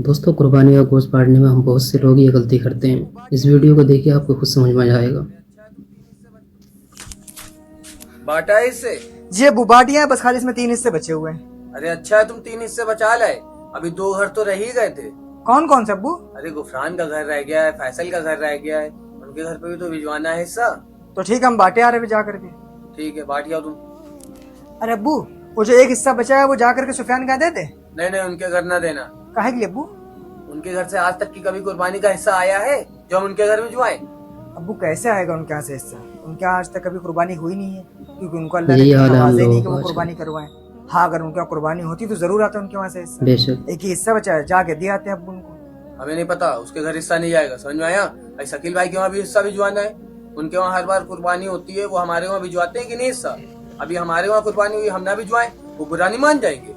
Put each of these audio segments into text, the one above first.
दोस्तों, कुर्बानी और गोश्त बांटने में हम बहुत से लोग ये गलती करते हैं। इस वीडियो को देखिए, आपको खुद समझ में आ जाएगा। बांटा है इससे। जी अबू बाटियां हैं, बस खाली इसमें 3 हिस्से बचे हुए हैं। अरे अच्छा है, तुम 3 हिस्से बचा लाए। अभी 2 घर तो रह ही गए थे। कौन कौन से अब्बू? अरे गुफरान का घर रह गया है, फैसल का घर रह गया है, उनके घर पे भी तो भिजवाना है हिस्सा। तो ठीक है, हम बाटे आ रहे हैं जा करके। ठीक है, बांट जाओ तुम। अरे अब्बू, वो जो एक हिस्सा बचा है वो जा करके सुफियान का देते। नहीं नहीं, उनके घर ना देना। काहे के लिए अब्बू? उनके घर से आज तक की कभी कुर्बानी का हिस्सा आया है जो हम उनके घर भिजवाएं? अब्बू कैसे आएगा उनके यहाँ से हिस्सा? उनके यहाँ आज तक कभी कुर्बानी हुई नहीं है, क्योंकि उनको अल्लाह ने यही हाल है हम नवाजा ही नहीं कि लोगों वो का। कुर्बानी करवाएं। हाँ, अगर उनके यहाँ कुर्बानी होती तो जरूर आता उनके वहाँ से हिस्सा। बेशक। एक ही हिस्सा बचा है, जाके दे आते हैं अब्बू उनको। हमें नहीं पता, उसके घर हिस्सा नहीं जाएगा, समझ में आया? भाई शकील भाई के वहाँ भी हिस्सा भिजवाना है। उनके वहाँ हर बार कुर्बानी होती है, वो हमारे वहाँ भिजवाते हैं कि नहीं हिस्सा? अभी हमारे वहाँ कुर्बानी हुई, हम ना भिजवाएं, वो बुरा नहीं मान जाएंगे?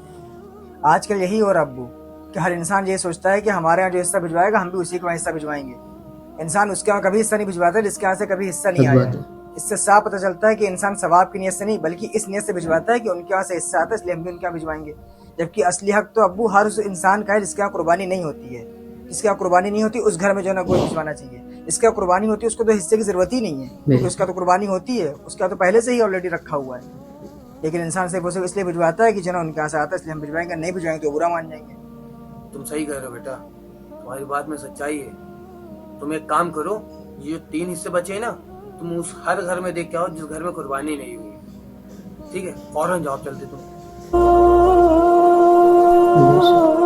आजकल यही हो रहा अब्बू कि हर इंसान ये सोचता है कि हमारे यहाँ जो हिस्सा भिजवाएगा हम भी उसी के वहाँ हिस्सा भिजवाएंगे। इंसान उसके यहाँ कभी हिस्सा नहीं भिजवाता जिसके यहाँ से कभी हिस्सा नहीं सच आया बात है। है। इससे साफ पता चलता है कि इंसान सवाब की नीयत से नहीं बल्कि इस नीयत से भिजवाता है कि उनके यहाँ से हिस्सा आता है, इसलिए हम भी उनके यहाँ भिजवाएंगे। जबकि असली हक तो अब्बू हर उस इंसान का है जिसके यहाँ कुर्बानी नहीं होती है। जिसके यहाँ कुर्बानी नहीं होती उस घर में जो है ना गोश्त भिजवाना चाहिए। जिसके यहाँ कुर्बानी होती है उसको तो हिस्से की जरूरत ही नहीं है, क्योंकि उसका तो कुर्बानी होती है, उसका तो पहले से ही ऑलरेडी रखा हुआ है। लेकिन इंसान सिर्फ उसे इसलिए भिजवाता है कि जो ना उनके यहाँ से आता है इसलिए हम भिजवाएंगे, नहीं भिजवाएंगे तो बुरा मान जाएंगे। तुम सही कह रहे हो बेटा, तुम्हारी बात में सच्चाई है। तुम एक काम करो, ये जो 3 हिस्से बचे हैं ना, तुम उस हर घर में देख के आओ जिस घर में कुर्बानी नहीं हुई। ठीक है, फौरन जाओ, चलते तुम। बेशक।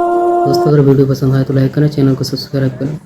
दोस्तों, अगर वीडियो पसंद आए तो लाइक करें, चैनल को सब्सक्राइब करें।